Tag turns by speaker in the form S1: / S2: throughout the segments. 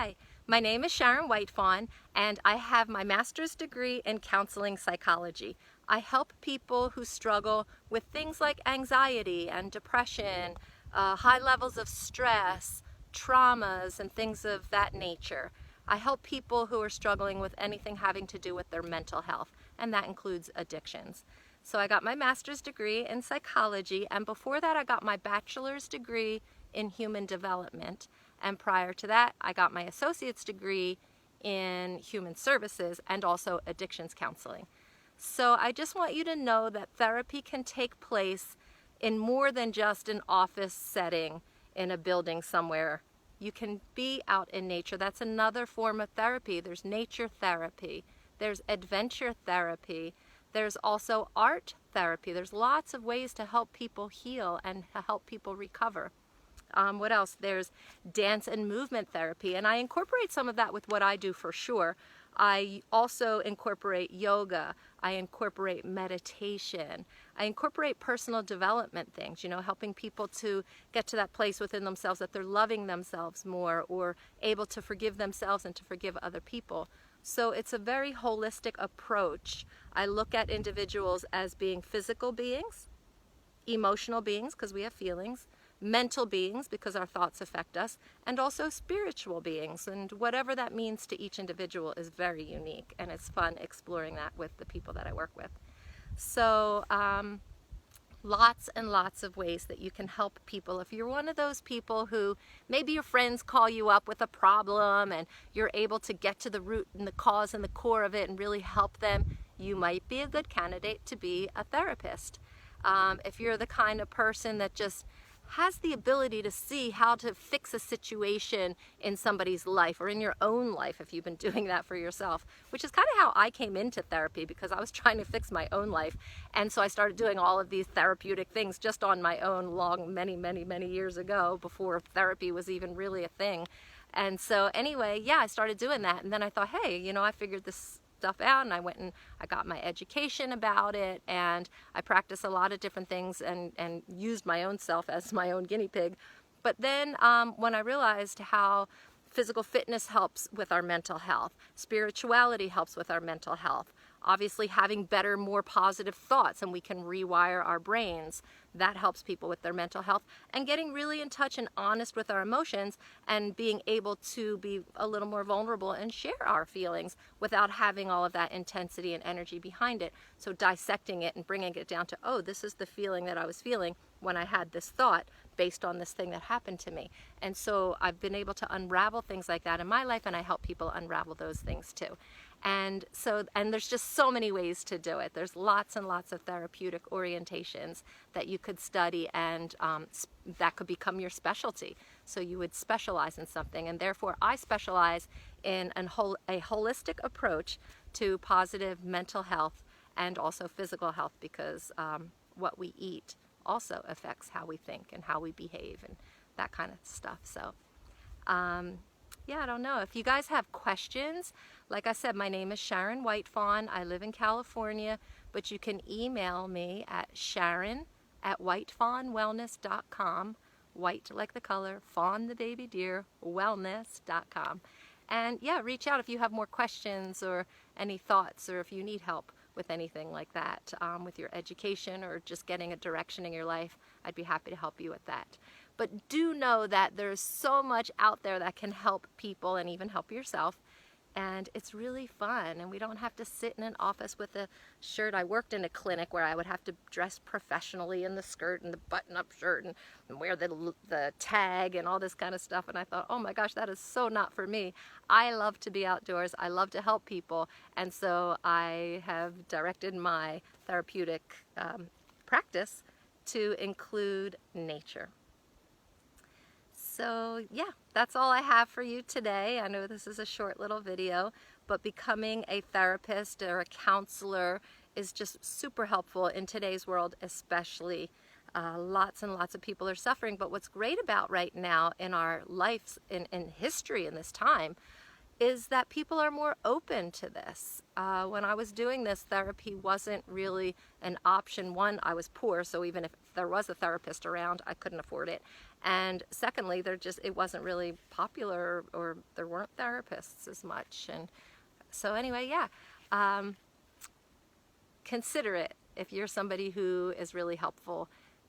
S1: Hi, my name is Sharon Whitefawn, and I have my master's degree in counseling psychology. I help people who struggle with things like anxiety and depression, high levels of stress, traumas, and things of that nature. I help people who are struggling with anything having to do with their mental health, and that includes addictions. So I got my master's degree in psychology, and before that I got my bachelor's degree in human development. And prior to that, I got my associate's degree in human services and also addictions counseling. So I just want you to know that therapy can take place in more than just an office setting in a building somewhere. You can be out in nature. That's another form of therapy. There's nature therapy. There's adventure therapy. There's also art therapy. There's lots of ways to help people heal and to help people recover. What else? There's dance and movement therapy, and I incorporate some of that with what I do for sure. I also incorporate yoga. I incorporate meditation. I incorporate personal development things, helping people to get to that place within themselves that they're loving themselves more or able to forgive themselves and to forgive other people. So it's a very holistic approach. I look at individuals as being physical beings, emotional beings because we have feelings, mental beings because our thoughts affect us, and also spiritual beings, and whatever that means to each individual is very unique, and it's fun exploring that with the people that I work with. So lots and lots of ways that you can help people. If you're one of those people who maybe your friends call you up with a problem and you're able to get to the root and the cause and the core of it and really help them, you might be a good candidate to be a therapist. If you're the kind of person that just has the ability to see how to fix a situation in somebody's life or in your own life if you've been doing that for yourself, which is kind of how I came into therapy because I was trying to fix my own life. And so I started doing all of these therapeutic things just on my own many years ago before therapy was even really a thing. And so anyway, I started doing that. And then I thought, hey, I figured this stuff out, and I went and I got my education about it, and I practiced a lot of different things and used my own self as my own guinea pig. But then when I realized how physical fitness helps with our mental health, spirituality helps with our mental health, obviously having better, more positive thoughts, and we can rewire our brains. That helps people with their mental health, and getting really in touch and honest with our emotions and being able to be a little more vulnerable and share our feelings without having all of that intensity and energy behind it. So dissecting it and bringing it down to, oh, this is the feeling that I was feeling when I had this thought based on this thing that happened to me. And so I've been able to unravel things like that in my life, and I help people unravel those things too. And there's just so many ways to do it. There's lots and lots of therapeutic orientations that you could study, and that could become your specialty. So you would specialize in something, and therefore I specialize in a holistic approach to positive mental health and also physical health, because what we eat also affects how we think and how we behave and that kind of stuff. So I don't know. If you guys have questions, like I said, my name is Sharon Whitefawn. I live in California, but you can email me at sharon@whitefawnwellness.com. White like the color, fawn the baby deer, wellness.com. And reach out if you have more questions or any thoughts, or if you need help with anything like that, with your education or just getting a direction in your life. I'd be happy to help you with that. But do know that there's so much out there that can help people and even help yourself. And it's really fun, and we don't have to sit in an office with a shirt. I worked in a clinic where I would have to dress professionally in the skirt and the button-up shirt and wear the tag and all this kind of stuff. And I thought, oh my gosh, that is so not for me. I love to be outdoors. I love to help people. And so I have directed my therapeutic practice to include nature. So that's all I have for you today. I know this is a short little video, but becoming a therapist or a counselor is just super helpful in today's world, especially. Lots and lots of people are suffering, but what's great about right now in our lives, in history in this time, is that people are more open to this. When I was doing this, therapy wasn't really an option. One, I was poor, so even if there was a therapist around, I couldn't afford it. And secondly, it wasn't really popular, or there weren't therapists as much. And so anyway, yeah, consider it. If you're somebody who is really helpful,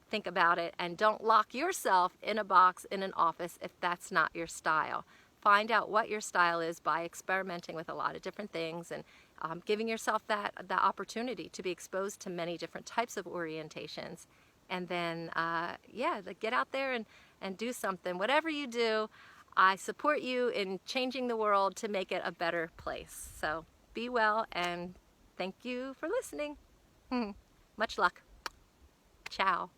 S1: think about it, and don't lock yourself in a box in an office if that's not your style. Find out what your style is by experimenting with a lot of different things, and giving yourself the opportunity to be exposed to many different types of orientations. And then, yeah, get out there and do something. Whatever you do, I support you in changing the world to make it a better place. So be well, and thank you for listening. Much luck. Ciao.